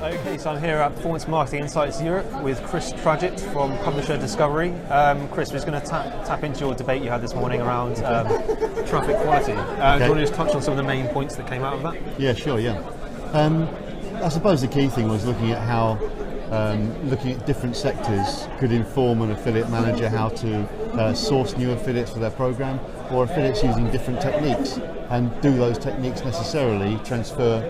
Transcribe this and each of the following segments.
Okay, so I'm here at Performance Marketing Insights Europe with Chris Tradgett from Publisher Discovery. Chris, we're just going to tap into your debate you had this morning around traffic quality. Do you want to just touch on some of the main points that came out of that? Yeah, sure, yeah. I suppose the key thing was looking at how looking at different sectors could inform an affiliate manager how to source new affiliates for their program, or affiliates using different techniques, and do those techniques necessarily transfer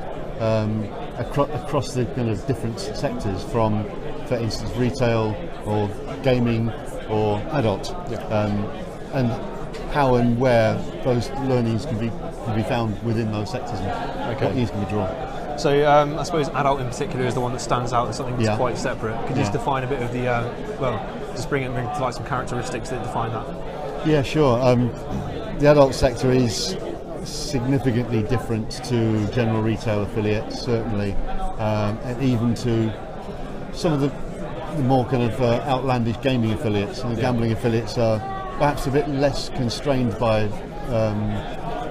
across the kind of different sectors from, for instance, retail or gaming or adult, and how and where those learnings can be found within those sectors and what needs can be drawn. So I suppose adult in particular is the one that stands out as something that's quite separate. Could you just define a bit of the, just bring to light some characteristics that define that? Yeah, sure. The adult sector is significantly different to general retail affiliates, certainly, and even to some of the more kind of outlandish gaming affiliates. And the gambling affiliates are perhaps a bit less constrained by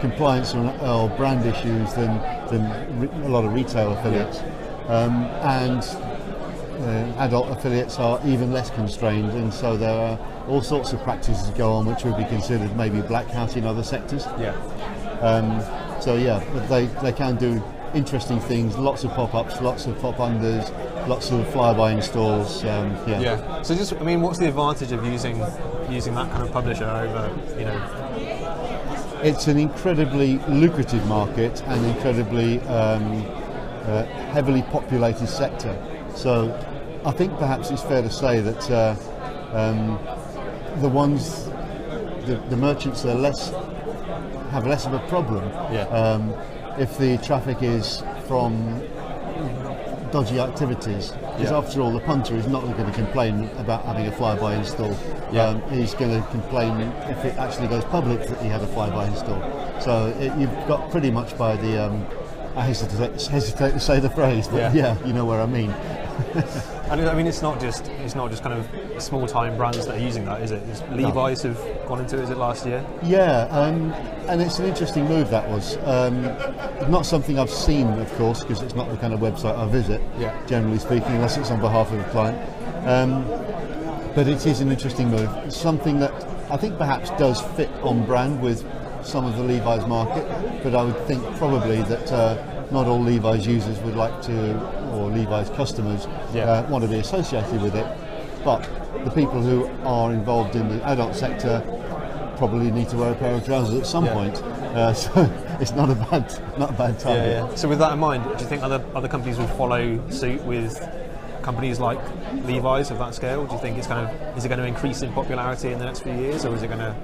compliance or brand issues than a lot of retail affiliates, and adult affiliates are even less constrained, and so there are all sorts of practices that go on which would be considered maybe black hat in other sectors. They can do interesting things, lots of pop-ups, lots of pop-unders, lots of fly-by installs. So just, I mean, what's the advantage of using that kind of publisher over, It's an incredibly lucrative market and incredibly heavily populated sector. So I think perhaps it's fair to say that the merchants are have less of a problem if the traffic is from dodgy activities, because after all the punter is not going to complain about having a flyby install. He's going to complain if it actually goes public that he had a flyby install. So you've got pretty much by the I hesitate to say the phrase, but you know where I mean. And I mean, it's not just kind of small time brands that are using that, is it? Levi's have gone into it, is it last year? Yeah, and it's an interesting move, that was. Not something I've seen, of course, because it's not the kind of website I visit, generally speaking, unless it's on behalf of a client. But it is an interesting move. It's something that I think perhaps does fit on brand with some of the Levi's market, but I would think probably that not all Levi's users would like to, or Levi's customers want to be associated with it. But the people who are involved in the adult sector probably need to wear a pair of trousers at some point. So it's not a bad target. So with that in mind, do you think other companies will follow suit with companies like Levi's of that scale? Do you think is it going to increase in popularity in the next few years, or is it going to?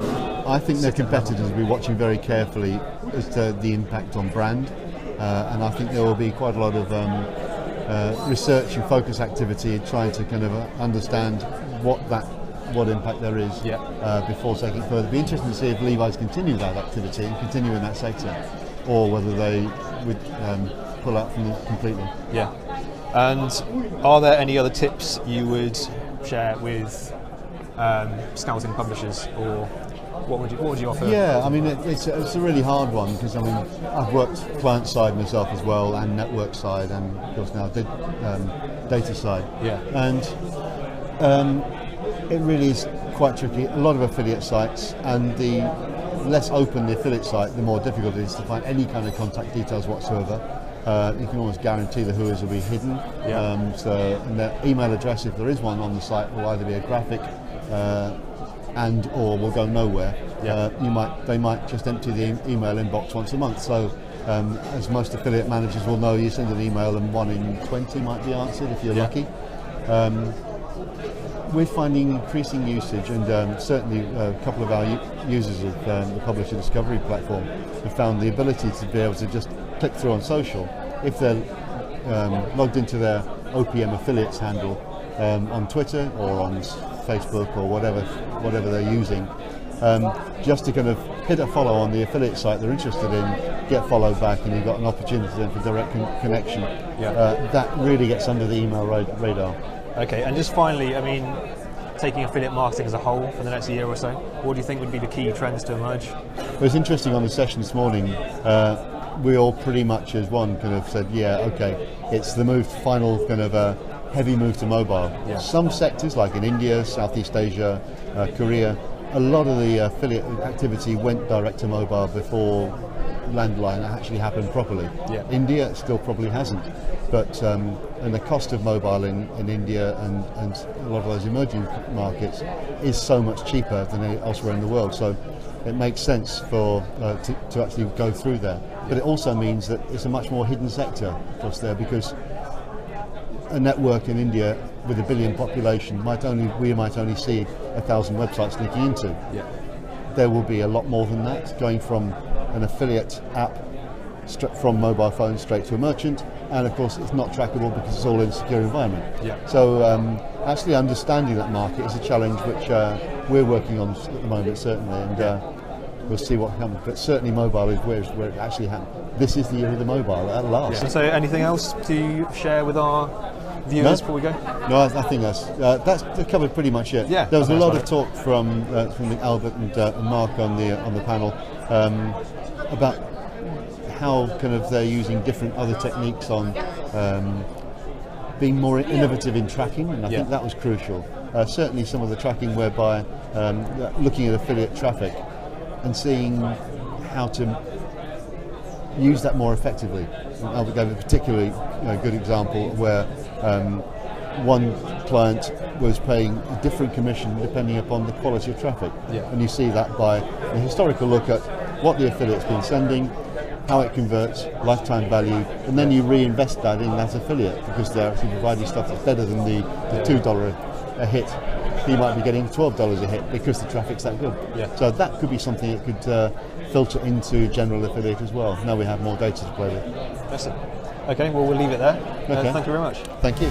I think their competitors will be watching very carefully as to the impact on brand, and I think there will be quite a lot of research and focus activity trying to kind of understand what impact there is before taking it further. It'd be interesting to see if Levi's continue that activity and continue in that sector, or whether they would pull out from it completely. And are there any other tips you would share with scouting publishers, or what would you offer? Yeah, I mean it's a really hard one, because I mean I've worked client side myself as well, and network side, and of course now data side. And it really is quite tricky. A lot of affiliate sites, and the less open the affiliate site, the more difficult it is to find any kind of contact details whatsoever. You can almost guarantee the who's will be hidden. And their email address, if there is one on the site, will either be a graphic and or will go nowhere. They might just empty the email inbox once a month. So as most affiliate managers will know, you send an email and 1 in 20 might be answered if you're lucky. We're finding increasing usage, and certainly a couple of our users of the Publisher Discovery platform have found the ability to be able to just click through on social if they're logged into their OPM affiliates handle on Twitter or on Facebook or whatever they're using, just to kind of hit a follow on the affiliate site they're interested in, get followed back, and you've got an opportunity then for direct connection. That really gets under the email radar. Okay, and just finally, I mean, taking affiliate marketing as a whole for the next year or so, what do you think would be the key trends to emerge? It was interesting on the session this morning. we all pretty much as one kind of said, yeah, okay, it's the final kind of heavy move to mobile. Yeah. Some sectors, like in India, Southeast Asia, Korea, a lot of the affiliate activity went direct to mobile before landline actually happened properly. Yeah. India still probably hasn't, but and the cost of mobile in India and a lot of those emerging markets is so much cheaper than elsewhere in the world. So it makes sense for to actually go through there. But it also means that it's a much more hidden sector across there, because a network in India with 1 billion population we might only see 1,000 websites linking into. Yeah. There will be a lot more than that, going from an affiliate app from mobile phone straight to a merchant, and of course it's not trackable because it's all in a secure environment. Yeah. So actually understanding that market is a challenge which we're working on at the moment, certainly, and we'll see what happens. But certainly mobile is where it actually happens. This is the year of the mobile at last. Yeah. So anything else to share with our viewers before we go? No, I think that's covered pretty much it. Yeah, there was a lot of talk from Albert and Mark on the panel about how kind of they're using different other techniques on being more innovative in tracking, and I think that was crucial. Certainly some of the tracking whereby looking at affiliate traffic and seeing how to use that more effectively. Albert gave a particularly good example where one client was paying a different commission depending upon the quality of traffic. Yeah. And you see that by a historical look at what the affiliate's been sending, how it converts, lifetime value, and then you reinvest that in that affiliate because they're actually providing stuff that's better than the $2 a hit. He might be getting $12 a hit because the traffic's that good. Yeah. So that could be something that could filter into general affiliate as well. Now we have more data to play with. Excellent. Okay, well we'll leave it there. Okay. Thank you very much. Thank you.